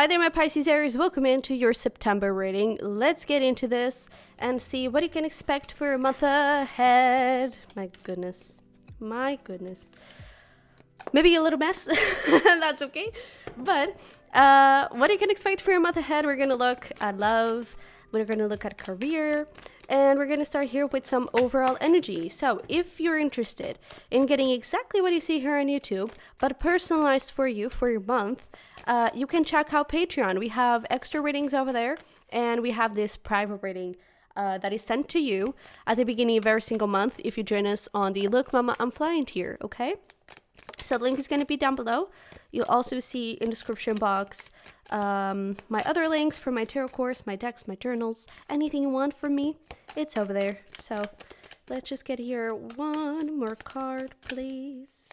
Hi there, my Pisces Aries. Welcome into your September reading. Let's get into this and see what you can expect for a month ahead. My goodness. Maybe a little mess. That's okay. But what you can expect for a month ahead, we're going to look at love. We're going to look at career. And we're going to start here with some overall energy. So if you're interested in getting exactly what you see here on YouTube, but personalized for you for your month, you can check out Patreon. We have extra readings over there, and we have this private reading that is sent to you at the beginning of every single month if you join us on the Look Mama, I'm Flying tier, okay? So the link is going to be down below. You'll also see in the description box my other links for my tarot course, my decks, my journals, anything you want from me, it's over there. So let's just get here one more card, please.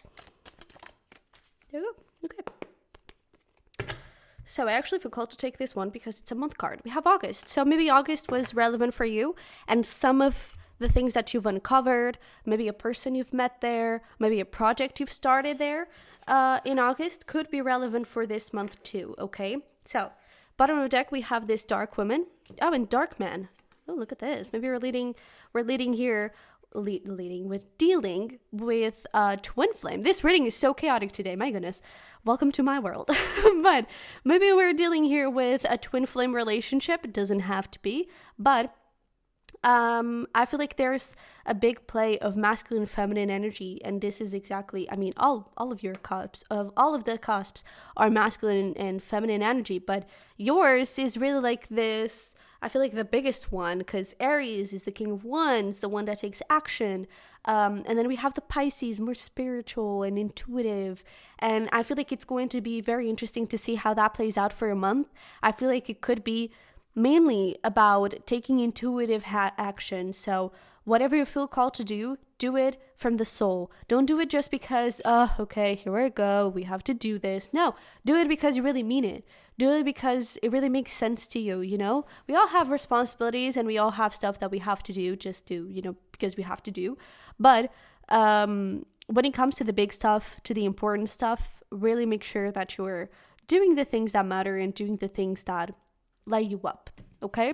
There we go. Okay. So I actually feel called to take this one because it's a month card. We have August. So maybe August was relevant for you, and some of the things that you've uncovered, maybe a person you've met there, maybe a project you've started there in August could be relevant for this month too, okay? So, bottom of the deck, we have this dark woman. Oh, and dark man. Oh, look at this. Maybe we're dealing with twin flame. This reading is so chaotic today, my goodness. Welcome to my world. But maybe we're dealing here with a twin flame relationship. It doesn't have to be, but I feel like there's a big play of masculine and feminine energy, and this is exactly, I mean, all of your cusps, all of the cusps are masculine and feminine energy, but yours is really like this, I feel like the biggest one, because Aries is the king of wands, the one that takes action, and then we have the Pisces, more spiritual and intuitive, and I feel like it's going to be very interesting to see how that plays out for a month. I feel like it could be mainly about taking intuitive action. So whatever you feel called to do it from the soul. Don't do it just because, okay, here we go, we have to do this. No, do it because you really mean it. Do it because it really makes sense to you, you know? We all have responsibilities and we all have stuff that we have to do just to, because we have to do. But when it comes to the big stuff, to the important stuff, really make sure that you're doing the things that matter and doing the things that light you up, okay?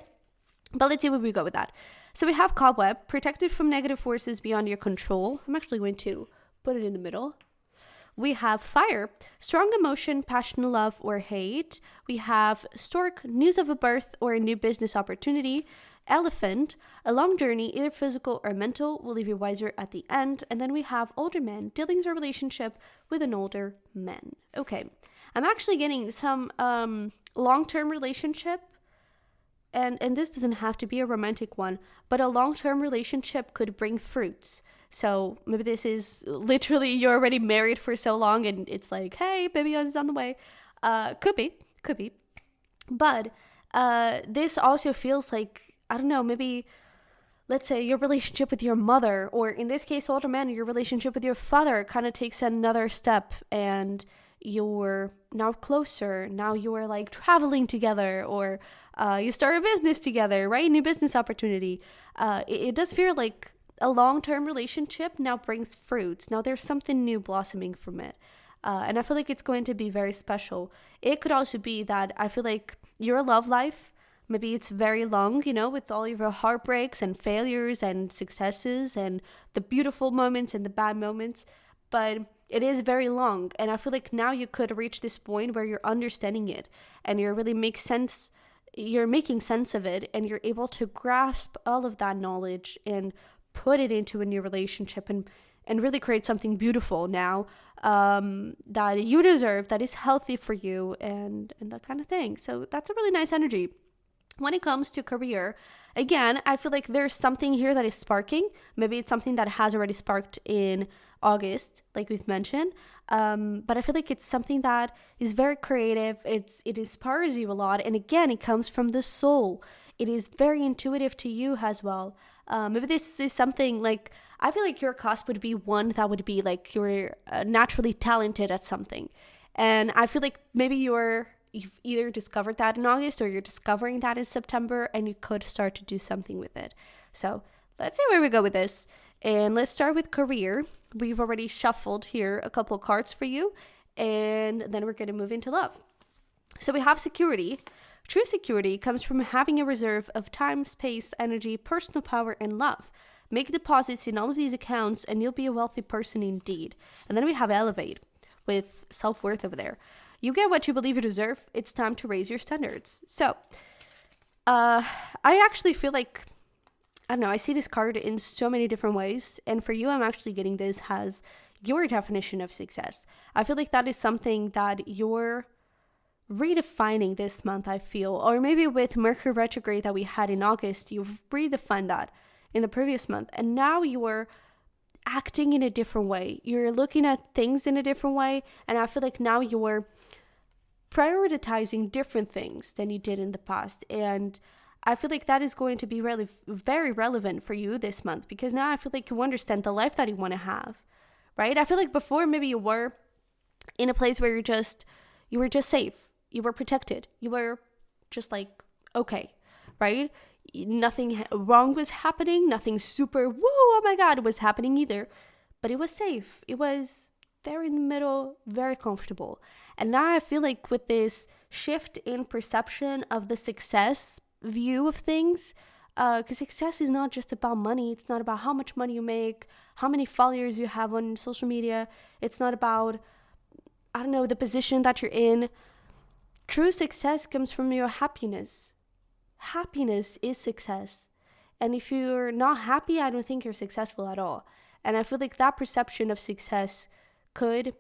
But let's see where we go with that. So we have cobweb, protected from negative forces beyond your control. I'm actually going to put it in the middle. We have fire, strong emotion, passion, love, or hate. We have stork, news of a birth or a new business opportunity. Elephant, a long journey, either physical or mental, will leave you wiser at the end. And then we have older man, dealings or relationship with an older man. Okay, I'm actually getting some long-term relationship, and this doesn't have to be a romantic one, but a long-term relationship could bring fruits. So maybe this is literally you're already married for so long and it's like, hey, baby is on the way. Could be. But this also feels like, I don't know, maybe let's say your relationship with your mother, or in this case, older man, your relationship with your father kind of takes another step, and you're now closer. Now you are like traveling together, or you start a business together, right? New business opportunity. It does feel like a long-term relationship now brings fruits. Now there's something new blossoming from it. And I feel like it's going to be very special. It could also be that I feel like your love life, maybe it's very long, with all of your heartbreaks and failures and successes and the beautiful moments and the bad moments. But it is very long, and I feel like now you could reach this point where you're understanding it and you're making sense of it, and you're able to grasp all of that knowledge and put it into a new relationship and really create something beautiful now that you deserve, that is healthy for you, and that kind of thing. So that's a really nice energy. When it comes to career, again, I feel like there's something here that is sparking. Maybe it's something that has already sparked in August, like we've mentioned. But I feel like it's something that is very creative. It inspires you a lot. And again, it comes from the soul. It is very intuitive to you as well. Maybe this is something like, I feel like your cusp would be one that would be like you're naturally talented at something. And I feel like maybe you've either discovered that in August or you're discovering that in September, and you could start to do something with it. So let's see where we go with this. And let's start with career. We've already shuffled here a couple cards for you, and then we're going to move into love. So we have security. True security comes from having a reserve of time, space, energy, personal power, and love. Make deposits in all of these accounts and you'll be a wealthy person indeed. And then we have elevate with self-worth over there. You get what you believe you deserve. It's time to raise your standards. So I actually feel like, I don't know, I see this card in so many different ways. And for you, I'm actually getting this as your definition of success. I feel like that is something that you're redefining this month, I feel. Or maybe with Mercury retrograde that we had in August, you've redefined that in the previous month. And now you're acting in a different way. You're looking at things in a different way. And I feel like now you're prioritizing different things than you did in the past. And I feel like that is going to be really very relevant for you this month, because now I feel like you understand the life that you want to have, right? I feel like before maybe you were in a place where you were just safe. You were protected. You were just like, okay, right? Nothing wrong was happening. Nothing super, woo, oh my God, was happening either. But it was safe. It was very in the middle, very comfortable. And now I feel like with this shift in perception of the success view of things, because success is not just about money. It's not about how much money you make, how many followers you have on social media. It's not about, I don't know, the position that you're in. True success comes from your happiness. Happiness is success. And if you're not happy, I don't think you're successful at all. And I feel like that perception of success could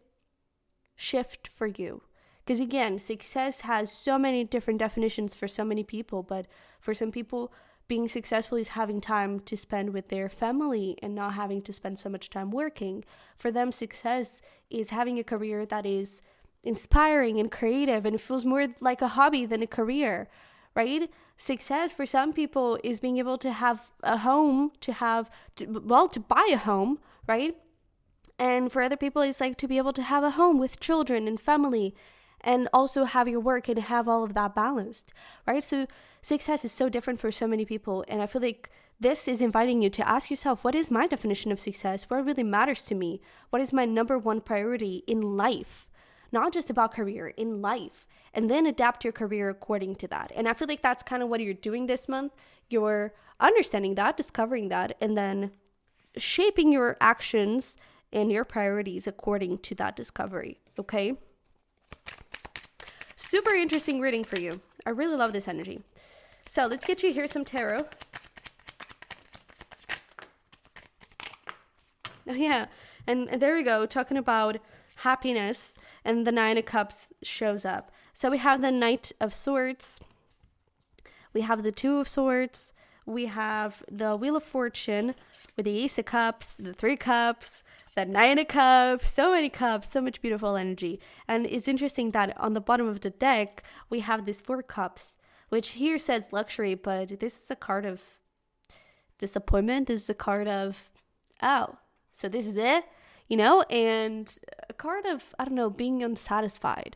shift for you. Because again, success has so many different definitions for so many people. But for some people, being successful is having time to spend with their family and not having to spend so much time working. For them, success is having a career that is inspiring and creative and it feels more like a hobby than a career, right? Success for some people is being able to have a home, to buy a home, right? And for other people, it's like to be able to have a home with children and family and also have your work and have all of that balanced, right? So success is so different for so many people. And I feel like this is inviting you to ask yourself, what is my definition of success? What really matters to me? What is my number one priority in life? Not just about career, in life, and then adapt your career according to that. And I feel like that's kind of what you're doing this month. You're understanding that, discovering that, and then shaping your actions and your priorities according to that discovery, okay? Super interesting reading for you. I really love this energy. So let's get you here some tarot. Oh yeah, and there we go, talking about happiness, and the Nine of Cups shows up. So we have the Knight of Swords, we have the Two of Swords, we have the Wheel of Fortune with the Ace of Cups, the Three Cups, the Nine of Cups, so many cups, so much beautiful energy. And it's interesting that on the bottom of the deck, we have these Four Cups, which here says luxury, but this is a card of disappointment. This is a card of, oh, so this is it? You know, and a card of, I don't know, being unsatisfied.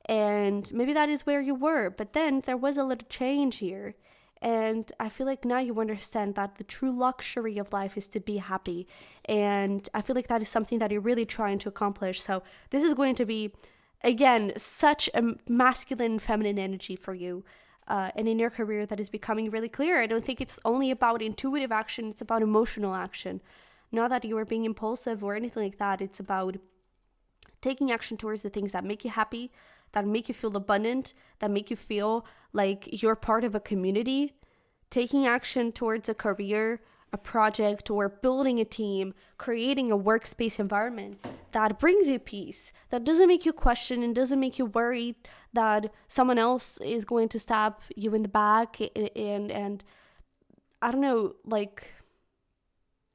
And maybe that is where you were. But then there was a little change here. And I feel like now you understand that the true luxury of life is to be happy. And I feel like that is something that you're really trying to accomplish. So this is going to be, again, such a masculine, feminine energy for you. And in your career that is becoming really clear. I don't think it's only about intuitive action. It's about emotional action. Not that you are being impulsive or anything like that. It's about taking action towards the things that make you happy, that make you feel abundant, that make you feel like you're part of a community. Taking action towards a career, a project, or building a team, creating a workspace environment that brings you peace, that doesn't make you question and doesn't make you worried that someone else is going to stab you in the back and I don't know, like,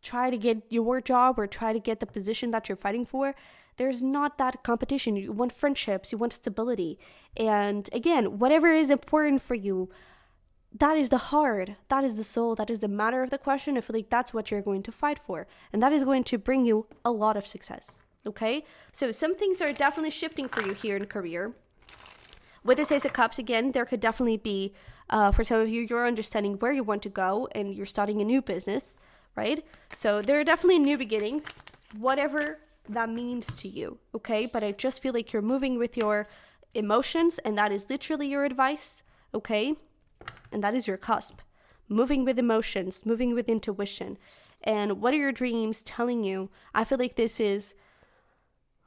try to get your job or try to get the position that you're fighting for. There's not that competition. You want friendships, you want stability. And again, whatever is important for you, that is the heart, that is the soul, that is the matter of the question. I feel like that's what you're going to fight for. And that is going to bring you a lot of success. Okay? So some things are definitely shifting for you here in career. With this Ace of Cups, again, there could definitely be, for some of you, you're understanding where you want to go and you're starting a new business. Right? So there are definitely new beginnings, whatever that means to you, okay? But I just feel like you're moving with your emotions, and that is literally your advice, okay? And that is your cusp. Moving with emotions, moving with intuition. And what are your dreams telling you? I feel like this is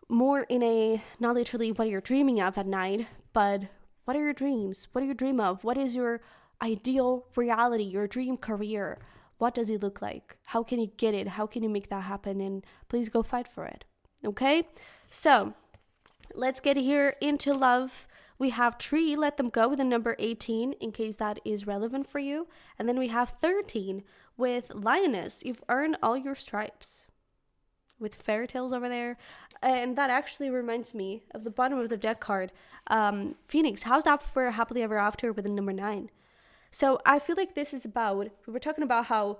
more in a, not literally what you're dreaming of at night, but what are your dreams? What do you dream of? What is your ideal reality, your dream career? What does it look like? How can you get it? How can you make that happen? And please go fight for it. Okay? So let's get here into love. We have tree, let them go, with the number 18, in case that is relevant for you. And then we have 13 with lioness. You've earned all your stripes. With fairy tales over there. And that actually reminds me of the bottom of the deck card. Phoenix, how's that for happily ever after with the number 9? So I feel like this is about, we were talking about how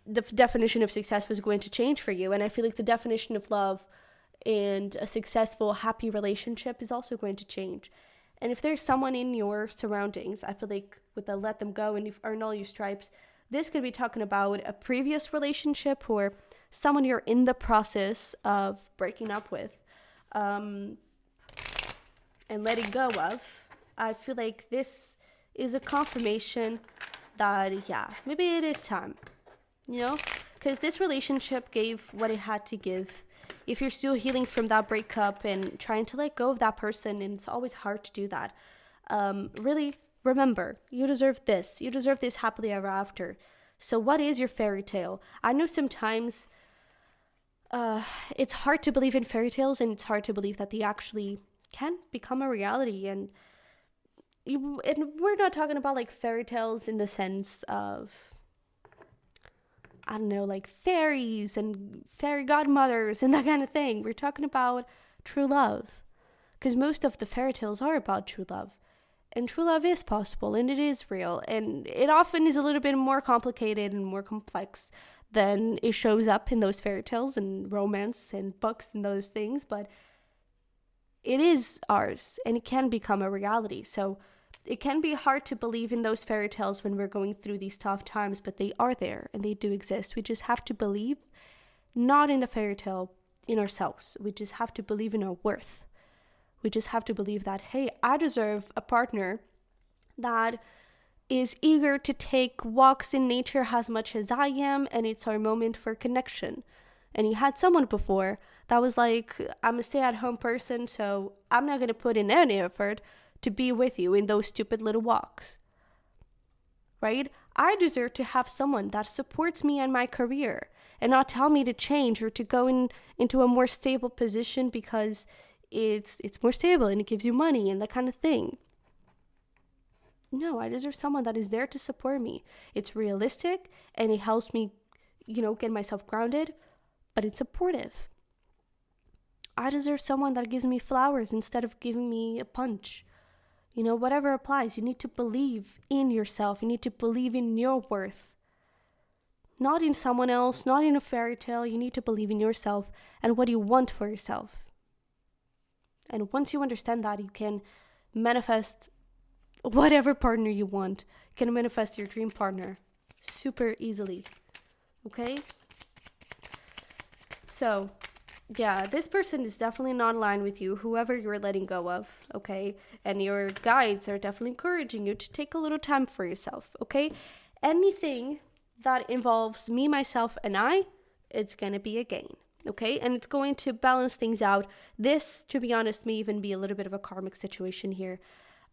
the definition of success was going to change for you. And I feel like the definition of love and a successful, happy relationship is also going to change. And if there's someone in your surroundings, I feel like with the let them go and you've earned all your stripes, this could be talking about a previous relationship or someone you're in the process of breaking up with and letting go of. I feel like this is a confirmation that, yeah, maybe it is time, you know, because this relationship gave what it had to give. If you're still healing from that breakup and trying to let go of that person, and it's always hard to do that, really remember, you deserve this. You deserve this happily ever after. So what is your fairy tale? I know sometimes it's hard to believe in fairy tales, and it's hard to believe that they actually can become a reality. And we're not talking about like fairy tales in the sense of, I don't know, like fairies and fairy godmothers and that kind of thing. We're talking about true love, because most of the fairy tales are about true love, and true love is possible and it is real, and it often is a little bit more complicated and more complex than it shows up in those fairy tales and romance and books and those things, but it is ours and it can become a reality. So it can be hard to believe in those fairy tales when we're going through these tough times, but they are there and they do exist. We just have to believe, not in the fairy tale, in ourselves. We just have to believe in our worth. We just have to believe that, hey, I deserve a partner that is eager to take walks in nature as much as I am, and it's our moment for connection. And you had someone before that was like, I'm a stay-at-home person, so I'm not going to put in any effort to be with you in those stupid little walks, right? I deserve to have someone that supports me and my career and not tell me to change or to go into a more stable position because it's more stable and it gives you money and that kind of thing. No, I deserve someone that is there to support me. It's realistic and it helps me, get myself grounded, but it's supportive. I deserve someone that gives me flowers instead of giving me a punch. Whatever applies, you need to believe in yourself. You need to believe in your worth. Not in someone else, not in a fairy tale. You need to believe in yourself and what you want for yourself. And once you understand that, you can manifest whatever partner you want. You can manifest your dream partner super easily. Okay? So, yeah, this person is definitely not aligned with you, whoever you're letting go of, okay? And your guides are definitely encouraging you to take a little time for yourself, okay? Anything that involves me, myself, and I, it's going to be a gain, okay? And it's going to balance things out. This, to be honest, may even be a little bit of a karmic situation here,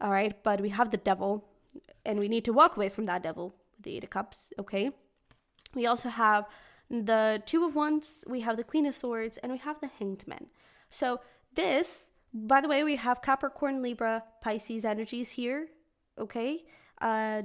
all right? But we have the devil, and we need to walk away from that devil with the 8 of Cups, okay? We also have the 2 of Wands, we have the Queen of Swords, and we have the Hanged Man. So this, by the way, we have Capricorn, Libra, Pisces energies here, okay?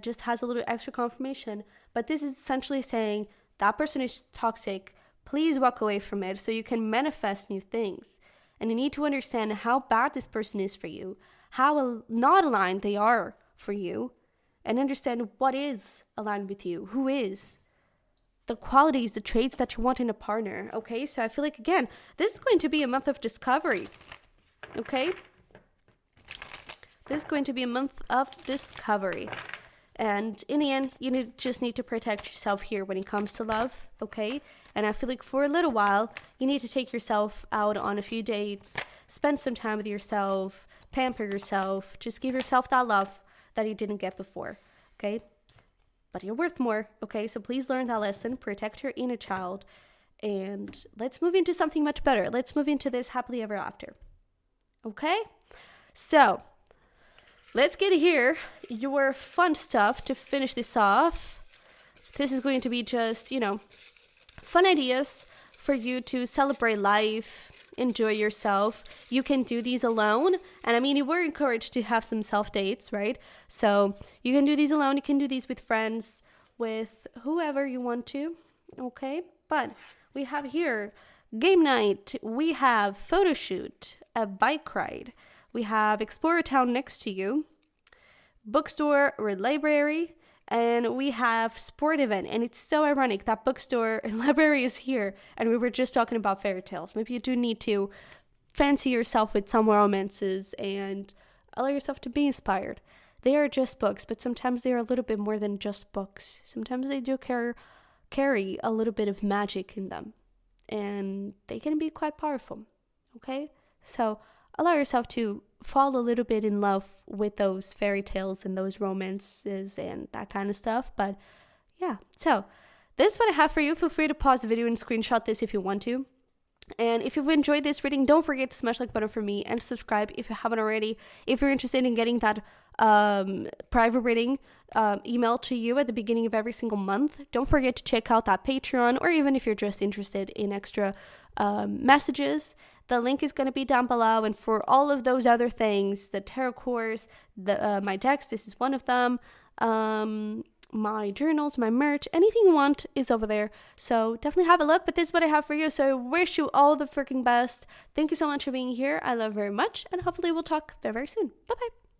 Just has a little extra confirmation. But this is essentially saying that person is toxic. Please walk away from it so you can manifest new things. And you need to understand how bad this person is for you, how not aligned they are for you, and understand what is aligned with you, who is. The qualities, the traits that you want in a partner, okay? So I feel like, again, this is going to be a month of discovery, okay? This is going to be a month of discovery. And in the end, you just need to protect yourself here when it comes to love, okay? And I feel like for a little while, you need to take yourself out on a few dates, spend some time with yourself, pamper yourself. Just give yourself that love that you didn't get before, okay? But you're worth more, okay? So please learn that lesson, protect your inner child, and let's move into something much better. Let's move into this happily ever after, okay? So let's get here your fun stuff to finish this off. This is going to be just, fun ideas for you to celebrate life, enjoy yourself. You can do these alone. And I mean, you were encouraged to have some self-dates, right? So you can do these alone. You can do these with friends, with whoever you want to, okay? But we have here game night. We have photo shoot, a bike ride. We have explore a town next to you, bookstore or library. And we have sport event, and it's so ironic that bookstore and library is here, and we were just talking about fairy tales. Maybe you do need to fancy yourself with some romances and allow yourself to be inspired. They are just books, but sometimes they are a little bit more than just books. Sometimes they do carry a little bit of magic in them, and they can be quite powerful, okay? So allow yourself to fall a little bit in love with those fairy tales and those romances and that kind of stuff. But yeah, so this is what I have for you. Feel free to pause the video and screenshot this if you want to. And if you've enjoyed this reading, don't forget to smash like button for me and subscribe if you haven't already. If you're interested in getting that private reading email to you at the beginning of every single month, don't forget to check out that Patreon, or even if you're just interested in extra messages, the link is going to be down below. And for all of those other things, the tarot course, my decks, this is one of them, my journals, my merch, anything you want is over there. So definitely have a look. But this is what I have for you. So I wish you all the freaking best. Thank you so much for being here. I love you very much. And hopefully we'll talk very, very soon. Bye-bye.